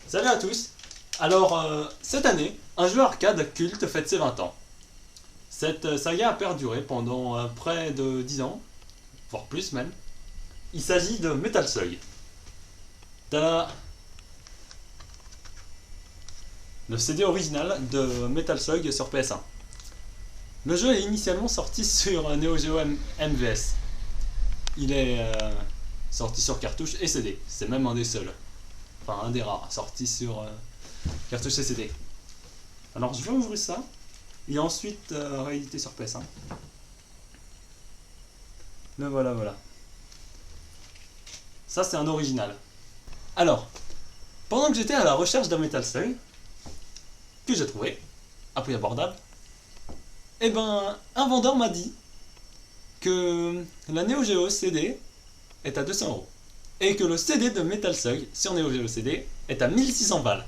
Salut à tous. Alors, cette année, un jeu arcade culte fête ses 20 ans. Cette saga a perduré pendant près de 10 ans, voire plus même. Il s'agit de Metal Slug. Tada. Le CD original de Metal Slug sur PS1. Le jeu est initialement sorti sur Neo Geo MVS. Il est sorti sur cartouche et CD. C'est même un des seuls. Enfin, un des rares sortis sur cartouche et CD. Alors, je vais ouvrir ça. Et ensuite, réédité sur PS1. Le voilà. Ça, c'est un original. Alors, pendant que j'étais à la recherche d'un Metal Slug, que j'ai trouvé, à prix abordable, eh ben, un vendeur m'a dit que la Neo Geo CD est à 200 € et que le CD de Metal Slug sur Neo Geo CD est à 1600 balles.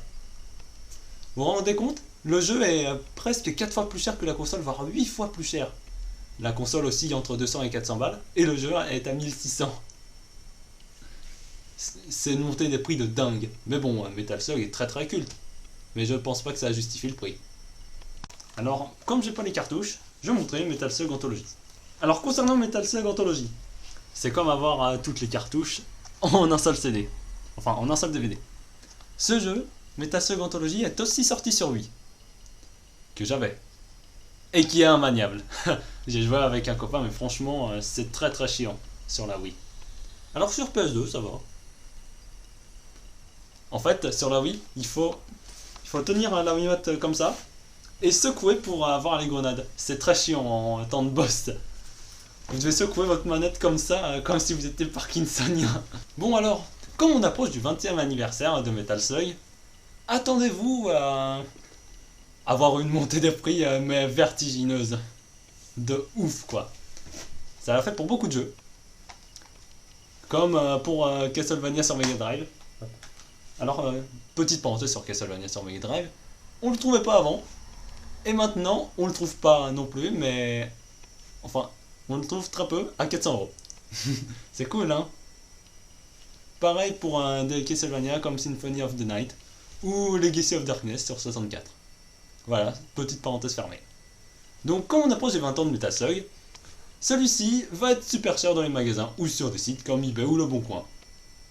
Vous vous rendez compte? Le jeu est presque 4 fois plus cher que la console, voire 8 fois plus cher. La console oscille entre 200 et 400 balles et le jeu est à 1600. C'est une montée des prix de dingue. Mais bon, Metal Slug est très très culte. Mais je ne pense pas que ça justifie le prix. Alors, comme j'ai pas les cartouches, je vais montrer Metal Slug Anthology. Alors, concernant Metal Slug Anthology, c'est comme avoir toutes les cartouches en un seul CD. Enfin, en un seul DVD. Ce jeu, Metal Slug Anthology, est aussi sorti sur Wii. Que j'avais. Et qui est immaniable. J'ai joué avec un copain, mais franchement, c'est très très chiant sur la Wii. Alors, sur PS2, ça va. En fait, sur la Wii, il faut tenir la Wiimote comme ça et secouer pour avoir les grenades. C'est très chiant en temps de boss. Vous devez secouer votre manette comme ça, comme si vous étiez parkinsonien. Bon alors, comme on approche du 20e anniversaire de Metal Slug, attendez-vous à avoir une montée des prix mais vertigineuse. De ouf quoi. Ça l'a fait pour beaucoup de jeux. Comme pour Castlevania sur Mega Drive. Alors, petite parenthèse sur Castlevania sur Mega Drive, on le trouvait pas avant, et maintenant on le trouve pas non plus, mais enfin, on le trouve très peu à 400 €. C'est cool, hein? Pareil pour des Castlevania comme Symphony of the Night ou Legacy of Darkness sur 64. Voilà, petite parenthèse fermée. Donc, comme on approche des 20 ans de Metal Slug, celui-ci va être super cher dans les magasins ou sur des sites comme eBay ou Le Bon Coin.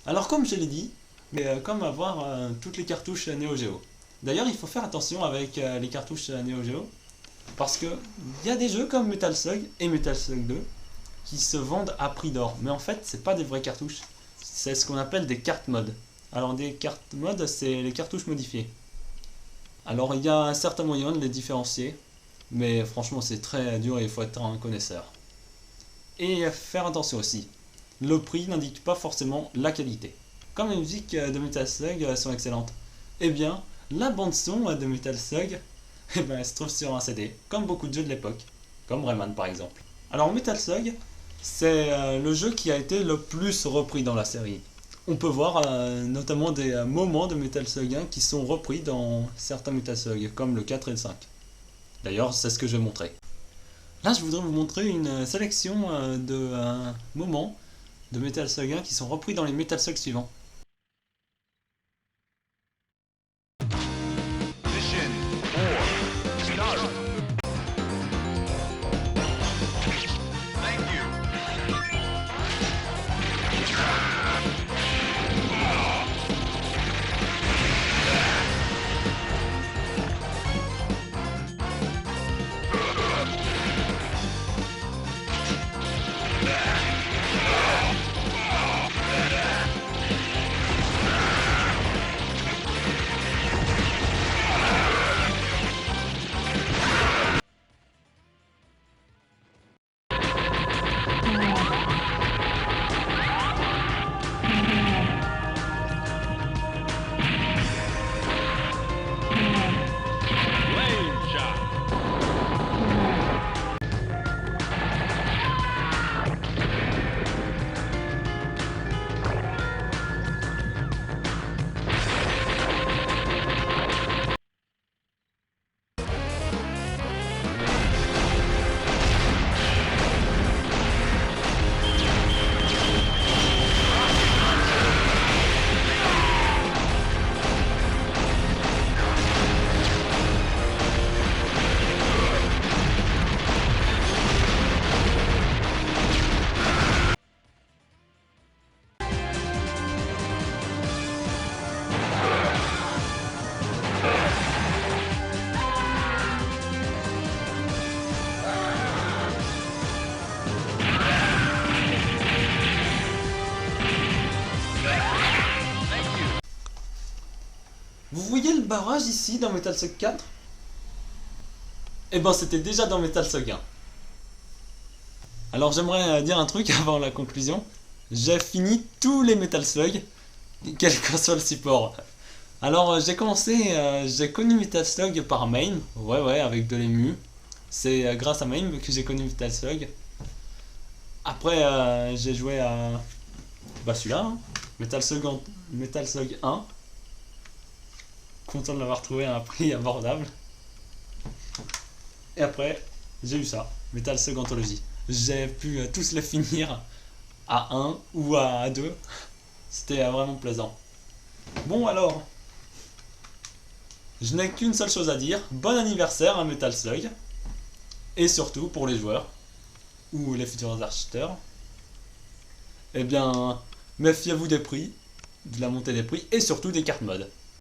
Alors, comme je l'ai dit, mais comme avoir toutes les cartouches Neo Geo. D'ailleurs, il faut faire attention avec les cartouches Neo Geo, parce que il y a des jeux comme Metal Slug et Metal Slug 2 qui se vendent à prix d'or. Mais en fait, c'est pas des vraies cartouches, c'est ce qu'on appelle des cartes mode. Alors des cartes mode, c'est les cartouches modifiées. Alors il y a un certain moyen de les différencier, mais franchement c'est très dur et il faut être un connaisseur. Et faire attention aussi, le prix n'indique pas forcément la qualité. Comme les musiques de Metal Slug sont excellentes, eh bien, la bande-son de Metal Slug elle se trouve sur un CD, comme beaucoup de jeux de l'époque, comme Rayman par exemple. Alors Metal Slug, c'est le jeu qui a été le plus repris dans la série. On peut voir notamment des moments de Metal Slug 1 qui sont repris dans certains Metal Slug, comme le 4 et le 5. D'ailleurs, c'est ce que je vais montrer. Là, je voudrais vous montrer une sélection de moments de Metal Slug 1 qui sont repris dans les Metal Slug suivants. Vous voyez le barrage ici dans Metal Slug 4? Eh ben c'était déjà dans Metal Slug 1. Alors j'aimerais dire un truc avant la conclusion. J'ai fini tous les Metal Slug, quel que soit le support. Alors j'ai connu Metal Slug par Main, ouais, avec de l'ému. C'est grâce à Main que j'ai connu Metal Slug. Après j'ai joué à celui-là, hein. Metal Slug 1. Content de l'avoir trouvé à un prix abordable. Et après j'ai eu ça, Metal Slug Anthology. J'ai pu tous les finir à 1 ou à 2. C'était vraiment plaisant. Bon alors, je n'ai qu'une seule chose à dire. Bon anniversaire à Metal Slug. Et surtout pour les joueurs, ou les futurs acheteurs, eh bien, méfiez-vous des prix, de la montée des prix, et surtout des cartes mode.